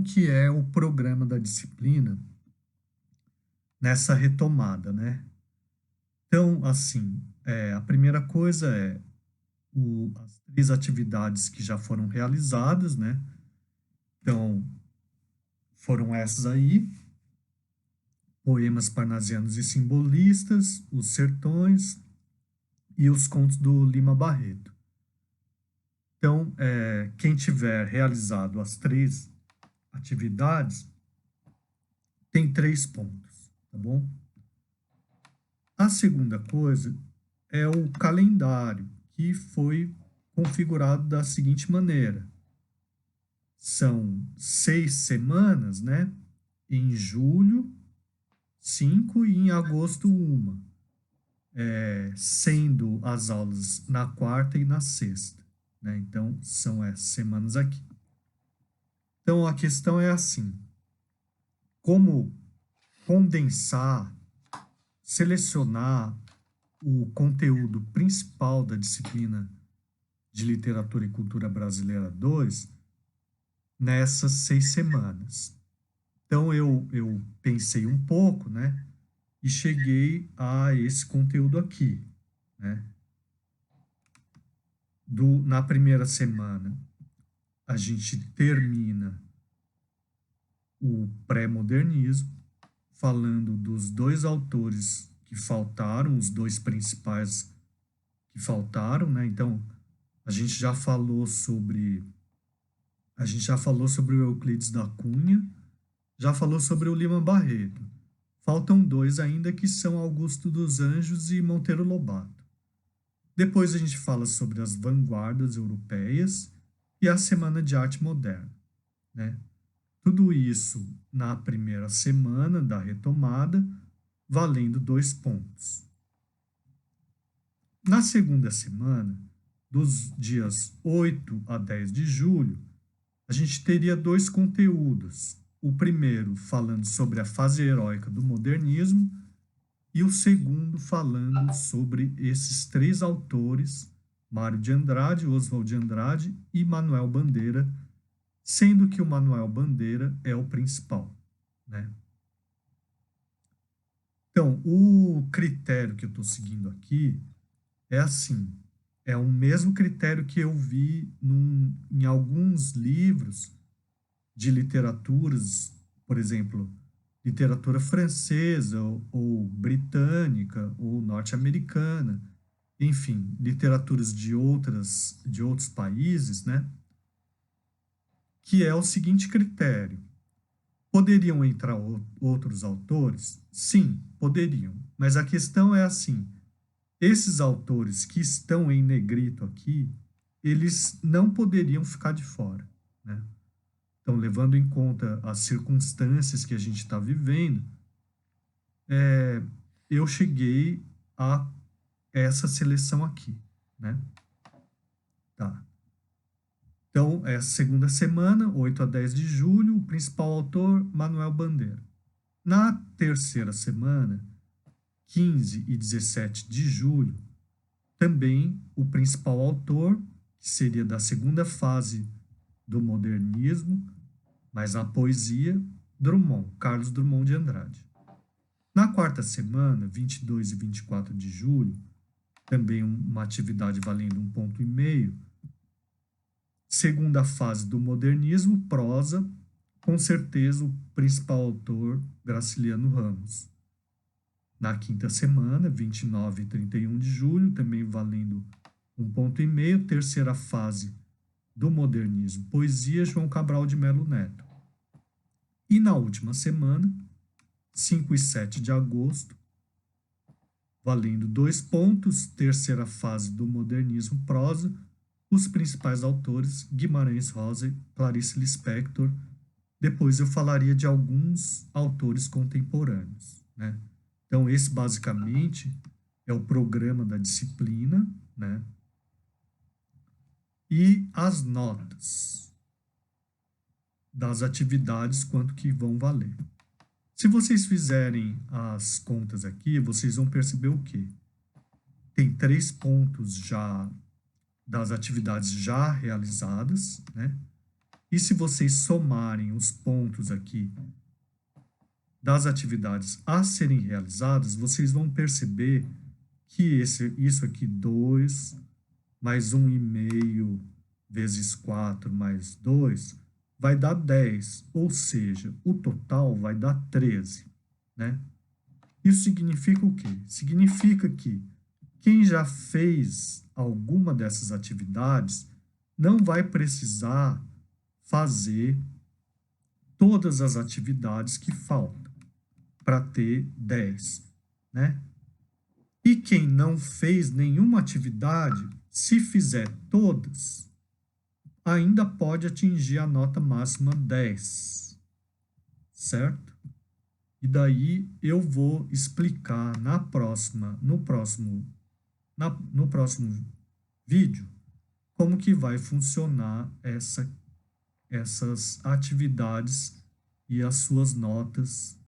que é o programa da disciplina nessa retomada, né? Então, assim, a primeira coisa é as três atividades que já foram realizadas, né? Então, foram essas aí: poemas parnasianos e simbolistas, os sertões e os contos do Lima Barreto. Então, quem tiver realizado as três atividades tem 3 pontos, tá bom? A segunda coisa é o calendário, que foi configurado da seguinte maneira: são 6 semanas, né? Em julho, 5 e em agosto, 1, sendo as aulas na quarta e na sexta, né? Então, são essas semanas aqui. Então, a questão é assim: como condensar, selecionar o conteúdo principal da disciplina de Literatura e Cultura Brasileira 2 nessas 6 semanas. Então, eu pensei um pouco, né? E cheguei a esse conteúdo aqui, né? Na primeira semana, a gente termina o pré-modernismo, falando dos 2 autores que faltaram, os 2 principais que faltaram, né? Então, a gente já falou sobre o Euclides da Cunha, já falou sobre o Lima Barreto. Faltam 2 ainda, que são Augusto dos Anjos e Monteiro Lobato. Depois a gente fala sobre as vanguardas europeias e a Semana de Arte Moderna, né? Tudo isso na primeira semana da retomada, valendo 2 pontos. Na segunda semana, dos dias 8 a 10 de julho, a gente teria 2 conteúdos. O primeiro falando sobre a fase heróica do modernismo e o segundo falando sobre esses 3 autores, Mário de Andrade, Oswald de Andrade e Manuel Bandeira, sendo que o Manuel Bandeira é o principal, né? Então, o critério que eu estou seguindo aqui é assim: é o mesmo critério que eu vi em alguns livros de literaturas, por exemplo, literatura francesa ou britânica ou norte-americana, enfim, literaturas de outros países, né? Que é o seguinte critério: poderiam entrar outros autores? Sim, poderiam. Mas a questão é assim: esses autores que estão em negrito aqui, eles não poderiam ficar de fora, né? Então, levando em conta as circunstâncias que a gente está vivendo, eu cheguei a essa seleção aqui, né? Tá. Então, é a segunda semana, 8 a 10 de julho, o principal autor, Manuel Bandeira. Na terceira semana, 15 e 17 de julho, também o principal autor, que seria da segunda fase do modernismo, mas na poesia, Drummond, Carlos Drummond de Andrade. Na quarta semana, 22 e 24 de julho, também uma atividade valendo 1,5 ponto. Segunda fase do modernismo, prosa, com certeza o principal autor, Graciliano Ramos. Na quinta semana, 29 e 31 de julho, também valendo 1,5 ponto. Terceira fase do modernismo, poesia, João Cabral de Melo Neto. E na última semana, 5 e 7 de agosto, valendo 2 pontos, terceira fase do modernismo, prosa, os principais autores, Guimarães Rosa e Clarice Lispector. Depois eu falaria de alguns autores contemporâneos, né? Então, esse basicamente é o programa da disciplina, né? E as notas das atividades, quanto que vão valer. Se vocês fizerem as contas aqui, vocês vão perceber o quê? Tem 3 pontos já das atividades já realizadas, né? E se vocês somarem os pontos aqui das atividades a serem realizadas, vocês vão perceber que isso aqui, 2 mais 1,5 vezes 4 mais 2, vai dar 10, ou seja, o total vai dar 13, né? Isso significa o quê? Significa que quem já fez alguma dessas atividades não vai precisar fazer todas as atividades que faltam para ter 10, né? E quem não fez nenhuma atividade, se fizer todas, ainda pode atingir a nota máxima 10, certo? E daí eu vou explicar no próximo vídeo como que vai funcionar essas atividades e as suas notas